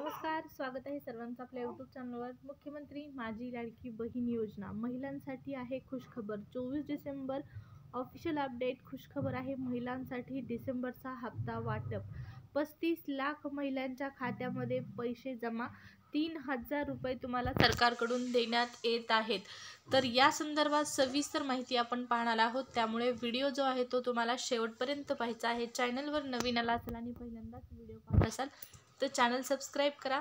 नमस्कार, स्वागत आहे सर्वांचं आपल्या यूट्यूब चॅनलवर। मुख्यमंत्री माझी लाडकी बहीण योजना महिलांसाठी आहे खुशखबर। 24 डिसेंबर ऑफिशियल अपडेट। खुशखबर आहे महिलांसाठी डिसेंबरचा हप्ता वाटप। 35 लाख महिलांच्या खात्यामध्ये पैसे जमा। 3000 रुपये तुम्हाला सरकारकडून देण्यात येत आहेत। तर या संदर्भात सविस्तर माहिती आपण पाहणार आहोत, त्यामुळे व्हिडिओ जो आहे तो तुम्हाला शेवटपर्यंत पाहायचा आहे। चॅनलवर नवीन आला असाल आणि पहिल्यांदाच व्हिडिओ पाहत असाल तर चॅनल सबस्क्राईब करा।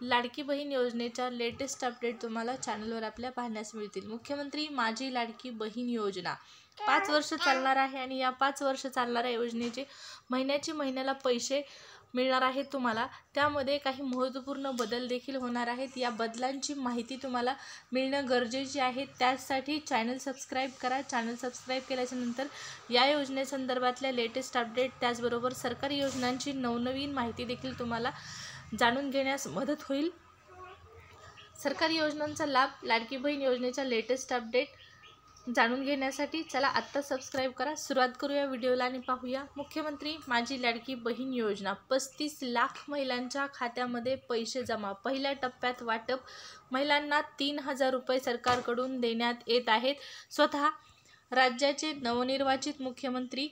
लाडकी बहीण योजनेच्या लेटेस्ट अपडेट तुम्हाला चॅनलवर आपल्या पाहण्यास मिळतील। मुख्यमंत्री माझी लाडकी बहीण योजना 5 वर्ष चालणार आहे आणि या 5 वर्ष चालणाऱ्या योजनेचे महिन्याला पैसे मिळणार आहेत तुम्हाला। त्यामध्ये काही महत्त्वपूर्ण बदल देखील होणार आहेत। या बदलांची माहिती तुम्हाला मिळणं गरजेचे आहे, त्यासाठी चॅनल सबस्क्राईब करा। चॅनल सबस्क्राईब केल्याच्या नंतर या योजनेसंदर्भातल्या लेटेस्ट अपडेट त्याचबरोबर सरकारी योजनांची नवनवीन माहिती देखील तुम्हाला जाणून घेण्यास मदत होईल। सरकारी योजनांचा लाभ, लाडकी बहीण योजनेच्या लेटेस्ट अपडेट जाणून घेण्यासाठी चला आत्ता सबस्क्राईब करा। सुरुवात करूया व्हिडिओला आणि पाहूया मुख्यमंत्री माझी लाडकी बहीण योजना। 35 लाख महिलांच्या खात्यामध्ये पैसे जमा। पहिल्या टप्प्यात वाटप। महिलांना 3000 रुपये सरकारकडून देण्यात येत आहेत। स्वतः राज्याचे नवनिर्वाचित मुख्यमंत्री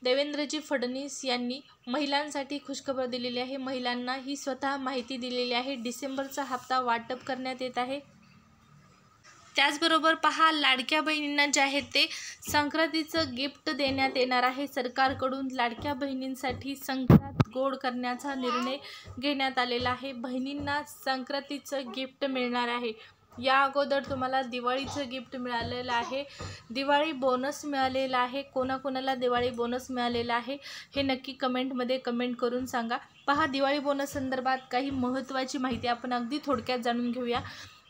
देवेंद्रजी फडणवीस यांनी महिलांसाठी खुशखबर दिलेली आहे। महिलांना ही स्वतः माहिती दिलेली आहे। डिसेंबरचा हप्ता वाटप करण्यात येत आहे। त्याचबरोबर पहा, लाडक्या बहिणींना जे आहे ते संक्रांतीचं गिफ्ट देण्यात येणार आहे सरकारकडून। लाडक्या बहिणींसाठी संक्रांत गोड करण्याचा निर्णय घेण्यात आलेला आहे। बहिणींना संक्रांतीचं गिफ्ट मिळणार आहे। या अगोदर तुम्हाला दिवाळीचं गिफ्ट मिळालेलं आहे, दिवाळी बोनस मिळालेला आहे। कोणाकोणाला दिवाळी बोनस मिळालेला आहे हे नक्की कमेंटमध्ये कमेंट करून सांगा। पहा, दिवाळी बोनस संदर्भात काही महत्त्वाची माहिती आपण अगदी थोडक्यात जाणून घेऊया।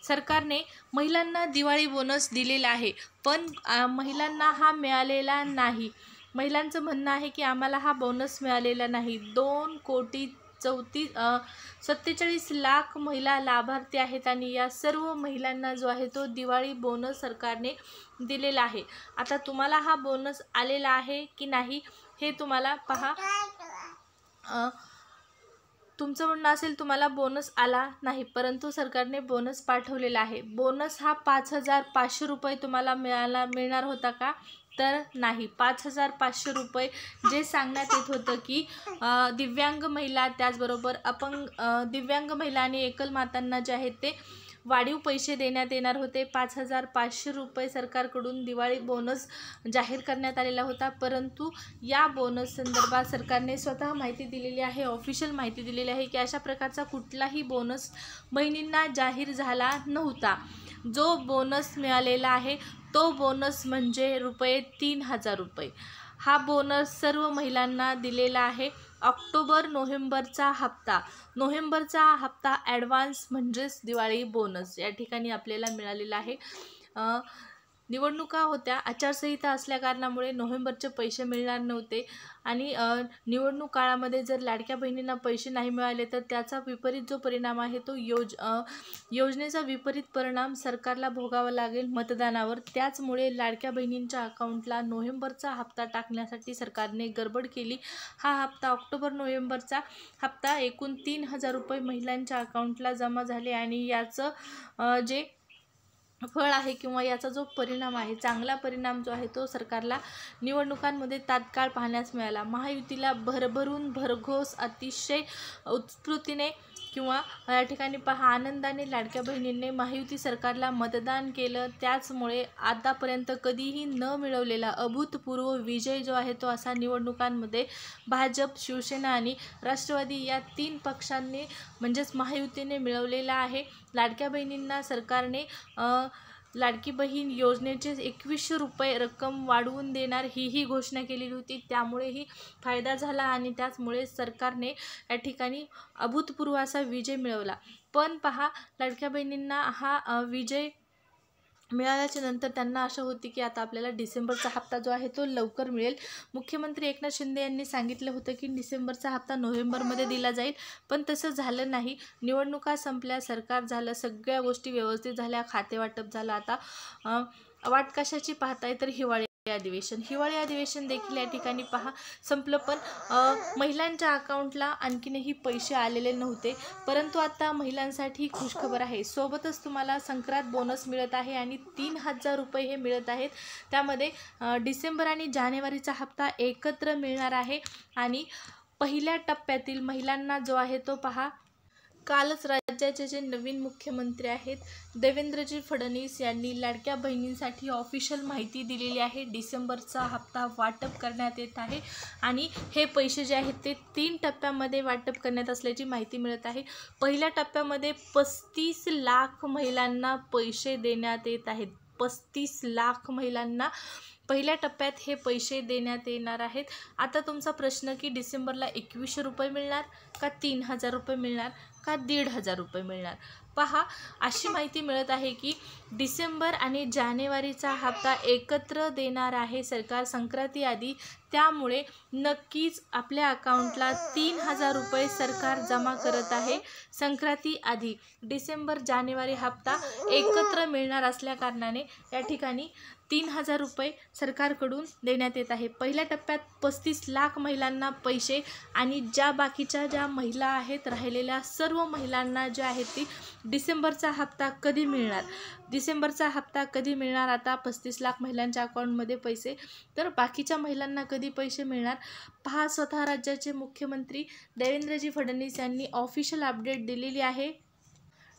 सरकारने महिलांना दिवाळी बोनस दिलेला आहे, पण महिलांना हा मिळालेला नाही। महिलांचं म्हणणं आहे की आम्हाला हा बोनस मिळालेला नाही। 2,47 लाख महिला लाभार्थी आहेत आणि या सर्व महिलांना जो आहे तो दिवाळी बोनस सरकारने दिलेला आहे। आता तुम्हाला हा बोनस आलेला आहे की नाही हे तुम्हाला पहा, तुमचं म्हणणं असेल तुम्हाला बोनस आला नाही, परंतु सरकारने बोनस पाठवलेला आहे। बोनस हा 5500 रुपये तुम्हाला मिळणार होता का? तर नाही। 5500 रुपये जे सांगण्यात येत होतं की दिव्यांग महिला, त्याचबरोबर दिव्यांग महिला आणि एकल मातांना जे आहेत ते वाढीव पैसे देण्यात येणार होते। 5500 रुपये सरकारकडून दिवाळी बोनस जाहीर करण्यात आलेला होता, परंतु या बोनस संदर्भात सरकारने स्वतः माहिती दिलेली आहे, ऑफिशियल माहिती दिलेली आहे की अशा प्रकारचा कुठलाही बोनस बहिणींना जाहीर झाला नव्हता। जो बोनस मिळालेला आहे तो बोनस म्हणजे ₹3000 रुपये। हा बोनस सर्व महिलांना दिलेला आहे। नोव्हेंबरचा हप्ता ॲडव्हान्स म्हणजेच दिवाळी बोनस या ठिकाणी आपल्याला मिळालेला आहे। निवडणुका होत्या, आचारसंहिता असल्या कारणामुळे नोव्हेंबरचे पैसे मिळणार नव्हते आणि निवडणूक काळामध्ये जर लाडक्या बहिणींना पैसे नाही मिळाले तर त्याचा विपरीत जो परिणाम आहे तो योजनेचा विपरीत परिणाम सरकारला भोगावा लागेल मतदानावर। त्याचमुळे लाडक्या बहिणींच्या अकाउंटला नोव्हेंबरचा हप्ता टाकण्यासाठी सरकारने गडबड केली। हा हप्ता नोव्हेंबरचा हप्ता एकूण 3000 रुपये महिलांच्या अकाउंटला जमा झाले आणि याचं जे फळ आहे किंवा याचा जो परिणाम आहे, चांगला परिणाम जो आहे तो सरकारला निवडणुकांमध्ये तात्काळ पाहण्यास मिळाला। महायुतीला भरघोस अतिशय उत्स्फूर्तीने किंवा या ठिकाणी पहा आनंदाने लाडक्या बहिणींनी महायुती सरकारला मतदान केलं। त्याचमुळे आतापर्यंत कधीही न मिळवलेला अभूतपूर्व विजय जो आहे तो असा निवडणुकांमध्ये भाजप, शिवसेना आणि राष्ट्रवादी या 3 पक्षांनी म्हणजेच महायुतीने मिळवलेला आहे। लाडक्या बहिणींना सरकारने लाडकी बहीण योजनेचे 2100 रुपये रक्कम वाढवून देणार ही घोषणा केलेली होती, त्यामुळेही फायदा झाला आणि त्याचमुळे सरकारने या ठिकाणी अभूतपूर्व असा विजय मिळवला। पण पहा, लाडक्या बहिणींना हा विजय मिळाल्याच्या नंतर त्यांना आशा होती की आता आपल्याला डिसेंबरचा हप्ता जो आहे तो लवकर मिळेल। मुख्यमंत्री एकनाथ शिंदे यांनी सांगितलं होतं की डिसेंबरचा हप्ता नोव्हेंबरमध्ये दिला जाईल, पण तसं झालं नाही। निवडणुका संपल्या, सरकार झालं, सगळ्या गोष्टी व्यवस्थित झाल्या, खातेवाटप झालं। आता वाट कशाची पाहताय तर हिवाळी अधिवेशन. हिवाळी अधिवेशन देखील या ठिकाणी पहा संपलं, पण महिलांच्या अकाउंटला आणखीनही पैसे आलेले नव्हते, परंतु आता महिलांसाठी खुशखबर आहे. सोबतच तुम्हाला संक्रांत बोनस मिळत आहे आणि 3,000 रुपये हे मिळत आहेत. त्यामध्ये डिसेंबर आणि जानेवारीचा हप्ता एकत्र मिळणार आहे. आणि पहिल्या टप्प्यातील महिलांना जो आहे तो पहा, कालच राज्याचे जे नवीन मुख्यमंत्री आहेत देवेंद्रजी फडणवीस यांनी लाडक्या बहिणींसाठी ऑफिशियल माहिती दिलेली आहे. डिसेंबरचा हप्ता वाटप करण्यात येत आहे आणि हे पैसे जे आहेत ते 3 टप्प्यामध्ये वाटप करण्यात असल्याची माहिती मिळत आहे. पहिल्या टप्प्यामध्ये 35 लाख महिलांना पैसे देण्यात येत आहेत. 35 लाख महिलांना पहिल्या टप्प्यात हे पैसे देण्यात येणार आहेत. आता तुमचा प्रश्न की डिसेंबरला 2100 रुपये मिळणार का 3000 रुपये मिळणार का 1500 रुपये मिळणार? पहा, अशी माहिती मिळत आहे की डिसेंबर आणि जानेवारीचा हप्ता एकत्र देणार आहे सरकार संक्रांती आधी. त्यामुळे नक्कीच आपल्या अकाउंटला 3000 रुपये सरकार जमा करत आहे संक्रांती आधी. डिसेंबर जानेवारी हप्ता एकत्र मिळणार असल्या कारणाने या ठिकाणी 3000 रुपये सरकारकडून देण्यात येत आहे. पहिल्या टप्प्यात 35 लाख महिलांना पैसे आणि बाकीच्या ज्या महिला आहेत राहिलेल्या सर्व महिलांना ज्या आहेत ती डिसेंबरचा हप्ता कधी मिळणार? डिसेंबरचा हप्ता कधी मिळणार? आता 35 लाख महिलांच्या अकाउंटमध्ये पैसे, तर बाकीच्या महिलांना कधी पैसे मिळणार? पहा, स्वतः राज्याचे मुख्यमंत्री देवेंद्रजी फडणवीस यांनी ऑफिशियल अपडेट दिलेली आहे.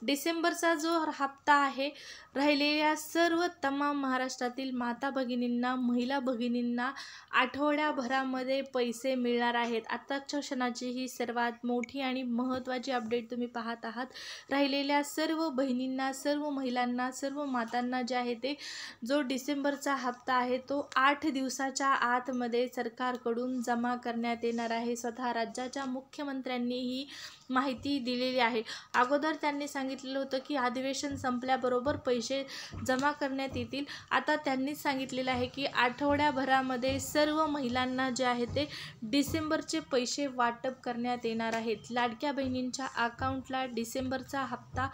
डिसेंबरचा जो हप्ता आहे राहिलेल्या सर्व तमाम महाराष्ट्रातील माता भगिनींना, महिला भगिनींना आठवड्याभरामध्ये पैसे मिळणार आहेत. आताच्या क्षणाची ही सर्वात मोठी आणि महत्त्वाची अपडेट तुम्ही पाहत आहात. राहिलेल्या सर्व बहिणींना, सर्व महिलांना, सर्व मातांना जे आहे ते जो डिसेंबरचा हप्ता आहे तो 8 दिवसाच्या आतमध्ये सरकारकडून जमा करण्यात येणार आहे. स्वतः राज्याच्या मुख्यमंत्र्यांनी ही माहिती दिलेली आहे. अगोदर त्यांनी सांगितलेलं होतं की अधिवेशन संपल्याबरोबर पैसे जमा करण्यात येतील. आता त्यांनीच सांगितलेलं आहे की आठवड्याभरामध्ये सर्व महिलांना जे आहे ते डिसेंबरचे पैसे वाटप करण्यात येणार आहेत. लाडक्या बहिणींच्या अकाउंटला डिसेंबरचा हप्ता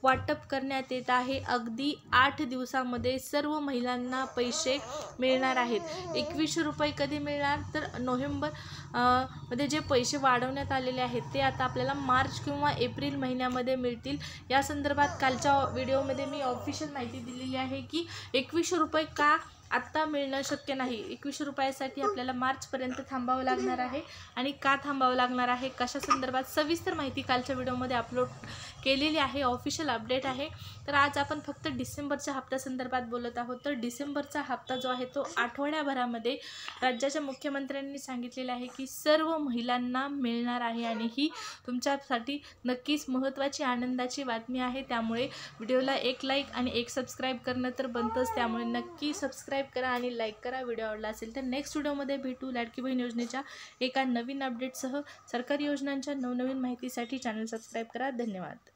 वाटप करण्यात येत आहे. अगदी 8 दिवसामध्ये सर्व महिलांना पैसे मिळणार आहेत. 2100 रुपये कधी मिळणार? तर नोव्हेंबर मध्ये जे पैसे वाढवण्यात आलेले आहेत ते आता आपल्याला मार्च किंवा एप्रिल महिन्यामध्ये मिळतील. या संदर्भात कालच्या व्हिडिओमध्ये मी ऑफिशियल माहिती दिलेली आहे की 2100 रुपये का आत्ता मिळणं शक्य नाही. 2100 रुपयासाठी आपल्याला मार्चपर्यंत थांबावं लागणार आहे. आणि का थांबावं लागणार आहे, कशा संदर्भात सविस्तर माहिती कालच्या व्हिडिओमध्ये अपलोड केलेली आहे. ऑफिशियल अपडेट आहे. तर आज आपण फक्त डिसेंबरच्या हप्त्यासंदर्भात बोलत आहोत. तर डिसेंबरचा हप्ता जो आहे तो आठवड्याभरामध्ये राज्याच्या मुख्यमंत्र्यांनी सांगितलेलं आहे की सर्व महिलांना मिळणार आहे आणि ही तुमच्यासाठी नक्कीच महत्त्वाची आनंदाची बातमी आहे. त्यामुळे व्हिडिओला एक लाईक आणि एक सबस्क्राईब करणं तर बनतंच. त्यामुळे नक्की सबस्क्राईब करा आणि लाईक करा. व्हिडिओ आवडला असेल तर नेक्स्ट व्हिडिओमध्ये भेटू लाडकी बहीण योजनेच्या एका नवीन अपडेटसह. सरकारी योजनांच्या नवनवीन माहितीसाठी चॅनल सबस्क्राईब करा. धन्यवाद.